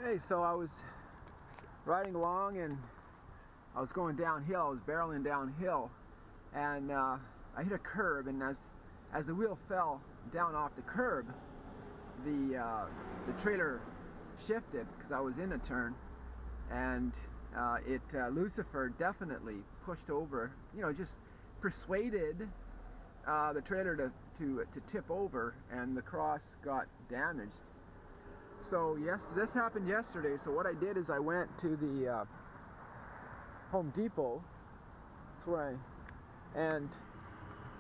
Hey, so I was riding along and I was going downhill. I was barreling downhill, and I hit a curb. And as the wheel fell down off the curb, the trailer shifted because I was in a turn, and Lucifer definitely pushed over. You know, just persuaded the trailer to tip over, and the cross got damaged. So yes, this happened yesterday. So what I did is I went to the Home Depot. That's where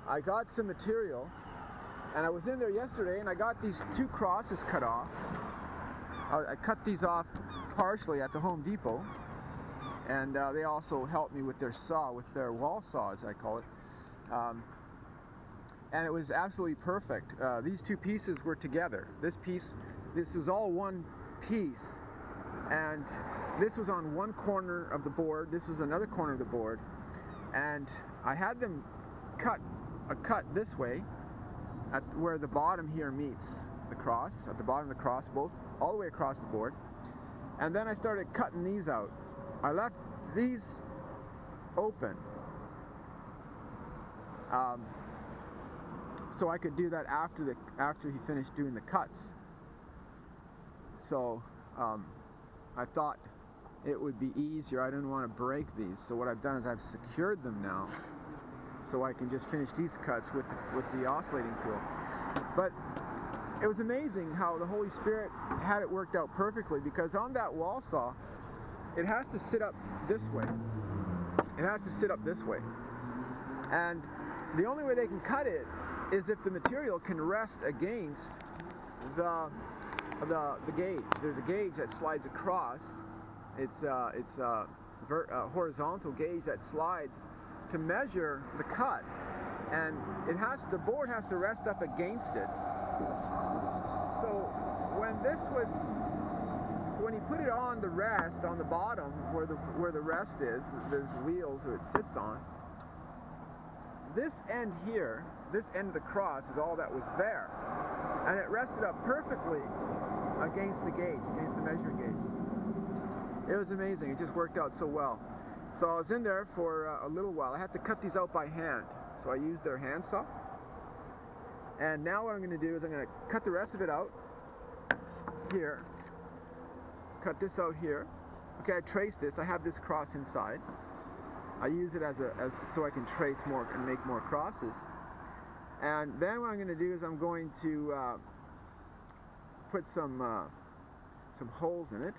I got some material, and I was in there yesterday, and I got these two crosses cut off. I cut these off partially at the Home Depot, and they also helped me with their saw, with their wall saw, as I call it. And it was absolutely perfect. These two pieces were together. This was all one piece, and this was on one corner of the board, this was another corner of the board, and I had them cut this way at where the bottom here meets the cross, at the bottom of the cross, both all the way across the board. And then I started cutting these out. I left these open so I could do that after he finished doing the cuts. So I thought it would be easier. I didn't want to break these, so what I've done is I've secured them now, so I can just finish these cuts with the oscillating tool. But it was amazing how the Holy Spirit had it worked out perfectly, because on that wall saw, it has to sit up this way. It has to sit up this way, and the only way they can cut it is if the material can rest against the gauge. There's a gauge that slides across. It's a horizontal gauge that slides to measure the cut, and the board has to rest up against it. So when he put it on the rest, on the bottom where the rest is, there's wheels that it sits on. This end here, this end of the cross, is all that was there, and it rested up perfectly against the gauge, against the measuring gauge. It was amazing. It just worked out so well. So I was in there for a little while. I had to cut these out by hand, so I used their hand saw. And now what I'm going to do is I'm going to cut the rest of it out here. Cut this out here. Okay, I traced this. I have this cross inside. I use it so I can trace more and make more crosses. And then what I'm going to do is I'm going to put some holes in it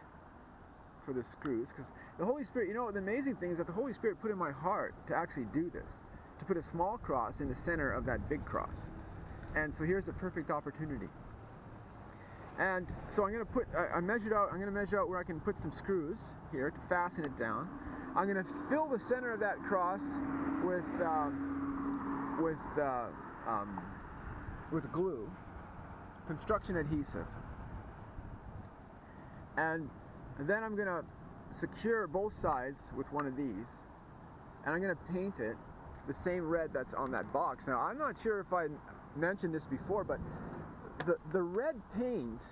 for the screws, because the Holy Spirit, you know, the amazing thing is that the Holy Spirit put in my heart to actually do this, to put a small cross in the center of that big cross. And so here's the perfect opportunity. And so I'm going to measure out where I can put some screws here to fasten it down. I'm going to fill the center of that cross with glue, construction adhesive. And then I'm going to secure both sides with one of these, and I'm going to paint it the same red that's on that box. Now, I'm not sure if I mentioned this before, but the red paint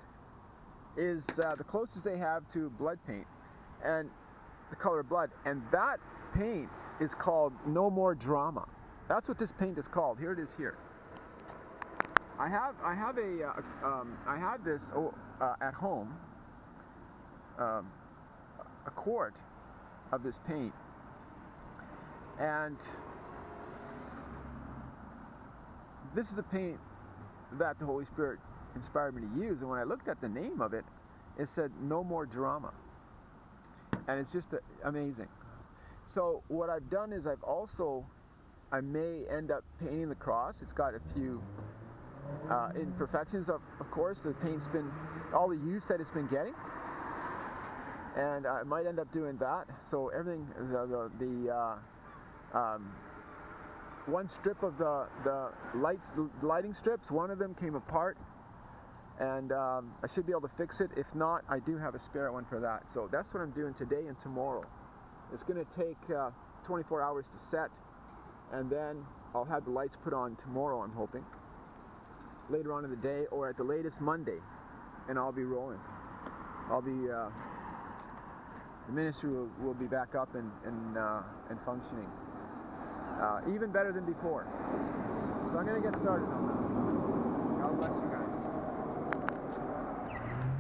is the closest they have to blood paint, and the color of blood, and that paint is called No More Drama. That's what this paint is called. Here it is here. I have this at home, a quart of this paint, and this is the paint that the Holy Spirit inspired me to use. And when I looked at the name of it, it said No More Drama, and it's just amazing. So what I've done is I may end up painting the cross. It's got a few imperfections, of course. The paint's been, all the use that it's been getting, and I might end up doing that. So everything, one strip of the lighting strips, one of them came apart, and I should be able to fix it. If not, I do have a spare one for that. So that's what I'm doing today and tomorrow. It's going to take 24 hours to set, and then I'll have the lights put on tomorrow, I'm hoping, later on in the day, or at the latest Monday, and I'll be rolling. the ministry will be back up and functioning, even better than before. So I'm going to get started on that. God bless you guys.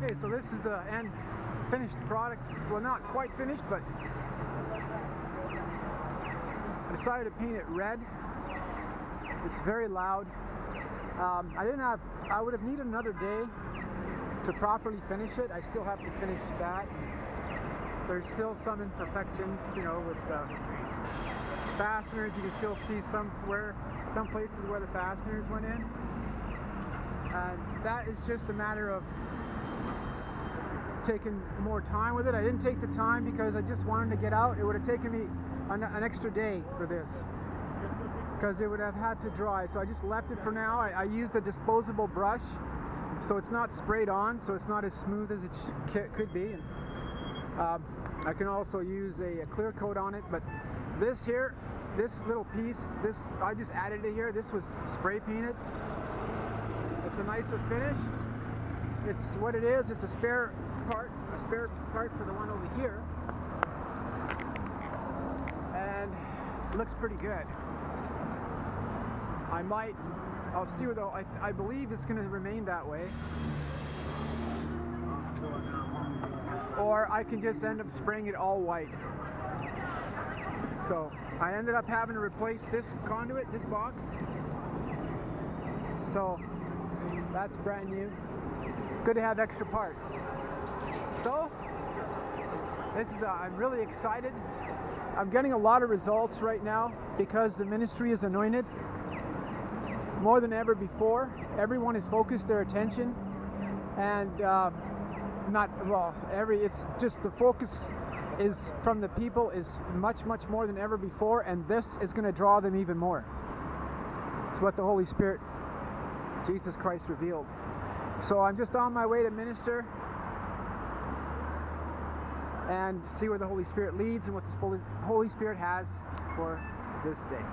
Okay, so this is the end finished product. Well, not quite finished, but I decided to paint it red. It's very loud. I would have needed another day to properly finish it. I still have to finish that. There's still some imperfections, you know, with fasteners. You can still see some places where the fasteners went in. And that is just a matter of taking more time with it. I didn't take the time because I just wanted to get out. It would have taken me an extra day for this, because it would have had to dry. So I just left it for now. I used a disposable brush, so it's not sprayed on, so it's not as smooth as it could be. I can also use a clear coat on it, but this here, this little piece, I just added it here. This was spray painted. It's a nicer finish. It's what it is. It's a spare part for the one over here, and it looks pretty good. I'll see though. I believe it's going to remain that way, or I can just end up spraying it all white. So I ended up having to replace this conduit, this box. So that's brand new. Good to have extra parts. So this is I'm really excited. I'm getting a lot of results right now because the ministry is anointed more than ever before. Everyone has focused their attention, and it's just the focus is from the people is much more than ever before, and this is going to draw them even more. It's what the Holy Spirit, Jesus Christ, revealed. So I'm just on my way to minister and see where the Holy Spirit leads and what the Holy Spirit has for this day.